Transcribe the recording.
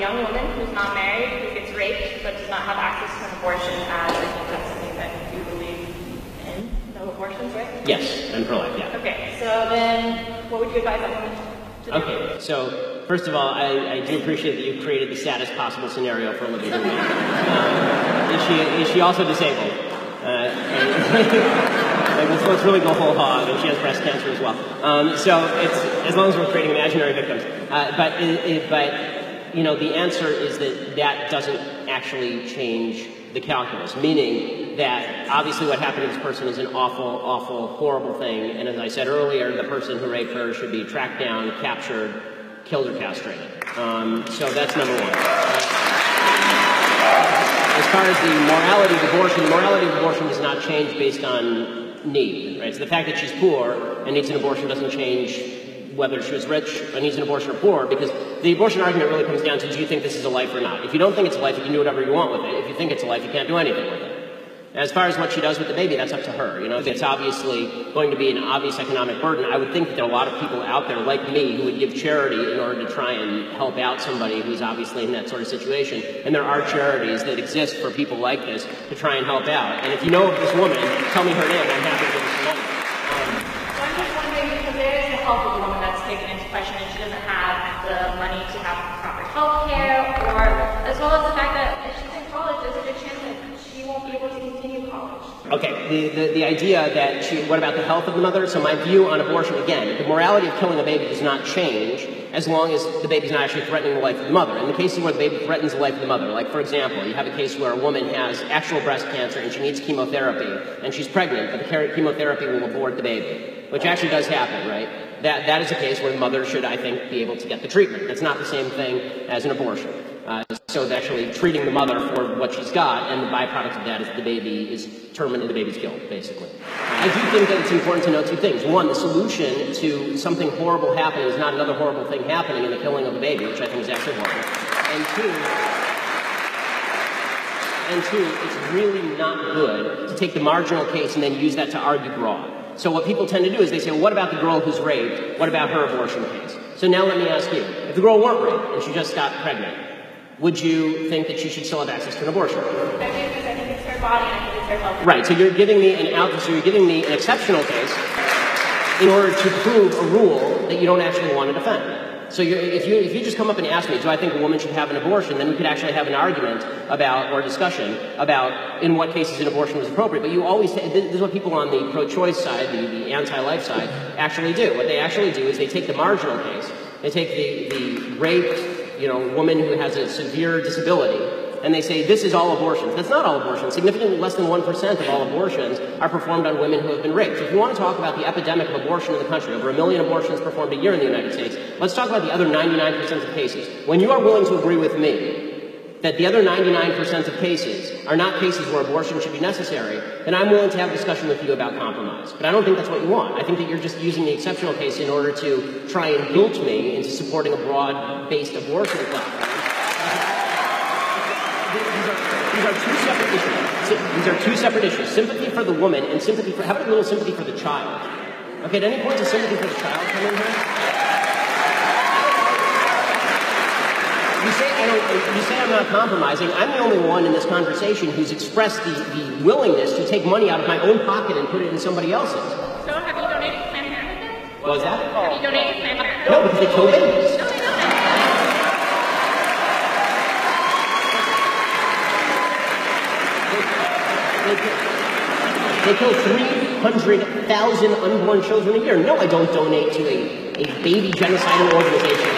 young woman who's not married, who gets raped, but does not have access to an abortion, as I think that's something that you believe in, no abortions, right? Yes, I'm pro-life, yeah. Okay, so then what would you advise that woman to do? Okay, so first of all, I do appreciate that you created the saddest possible scenario for Olivia Human. Is she also disabled? Let's really go whole hog, and she has breast cancer as well. So it's, as long as we're creating imaginary victims. But you know, the answer is that doesn't actually change the calculus, meaning that obviously what happened to this person is an awful, awful, horrible thing, and as I said earlier, the person who raped her should be tracked down, captured, killed, or castrated. So that's number one. As far as the morality of abortion does not change based on need, right? So the fact that she's poor and needs an abortion doesn't change whether she was rich and needs an abortion or poor, because the abortion argument really comes down to, do you think this is a life or not? If you don't think it's a life, you can do whatever you want with it. If you think it's a life, you can't do anything with it. As far as what she does with the baby, that's up to her. You know, if it's obviously going to be an obvious economic burden, I would think that there are a lot of people out there like me who would give charity in order to try and help out somebody who's obviously in that sort of situation. And there are charities that exist for people like this to try and help out. And if you know of this woman, tell me her name. I'm happy to give her some money. So I'm just wondering, because there is the health of the woman that's taken into question, and she doesn't have the money to have proper health care, or as well as the fact that if she's in college, there's a good chance that she won't be able to continue college. Okay, the idea that what about the health of the mother? So my view on abortion, again, the morality of killing a baby does not change as long as the baby's not actually threatening the life of the mother. In the cases where the baby threatens the life of the mother, like for example, you have a case where a woman has actual breast cancer and she needs chemotherapy, and she's pregnant, but the chemotherapy will abort the baby, which actually does happen, right? That is a case where the mother should, I think, be able to get the treatment. That's not the same thing as an abortion. So they're actually treating the mother for what she's got, and the byproduct of that is the baby is terminated, the baby's killed, basically. I do think that it's important to know two things. One, the solution to something horrible happening is not another horrible thing happening in the killing of a baby, which I think is actually horrible. And two, it's really not good to take the marginal case and then use that to argue broad. So what people tend to do is they say, well, what about the girl who's raped? What about her abortion case? So now let me ask you, if the girl weren't raped and she just got pregnant, would you think that she should still have access to an abortion? I do, because I think it's her body and I think it's her health. Right, so you're giving me an exceptional case in order to prove a rule that you don't actually want to defend. So if you just come up and ask me, do I think a woman should have an abortion, then we could actually have an argument about, or a discussion about in what cases an abortion was appropriate. But you always, this is what people on the pro-choice side, the anti-life side, actually do. What they actually do is they take the marginal case, they take the raped, woman who has a severe disability, and they say, this is all abortions. That's not all abortions. Significantly less than 1% of all abortions are performed on women who have been raped. So if you want to talk about the epidemic of abortion in the country, over 1 million abortions performed a year in the United States, let's talk about the other 99% of cases. When you are willing to agree with me that the other 99% of cases are not cases where abortion should be necessary, then I'm willing to have a discussion with you about compromise. But I don't think that's what you want. I think that you're just using the exceptional case in order to try and guilt me into supporting a broad-based abortion platform. These are two separate issues. These are two separate issues. Sympathy for the woman and sympathy for, how about a little sympathy for the child? Okay, at any point does sympathy for the child come in here? You say I'm not compromising. I'm the only one in this conversation who's expressed the willingness to take money out of my own pocket and put it in somebody else's. So have you donated to Planned Parenthood? What was that? Have you donated to Planned Parenthood? No, because they kill babies. No, they don't. They kill 300,000 unborn children a year. No, I don't donate to a baby genocidal organization.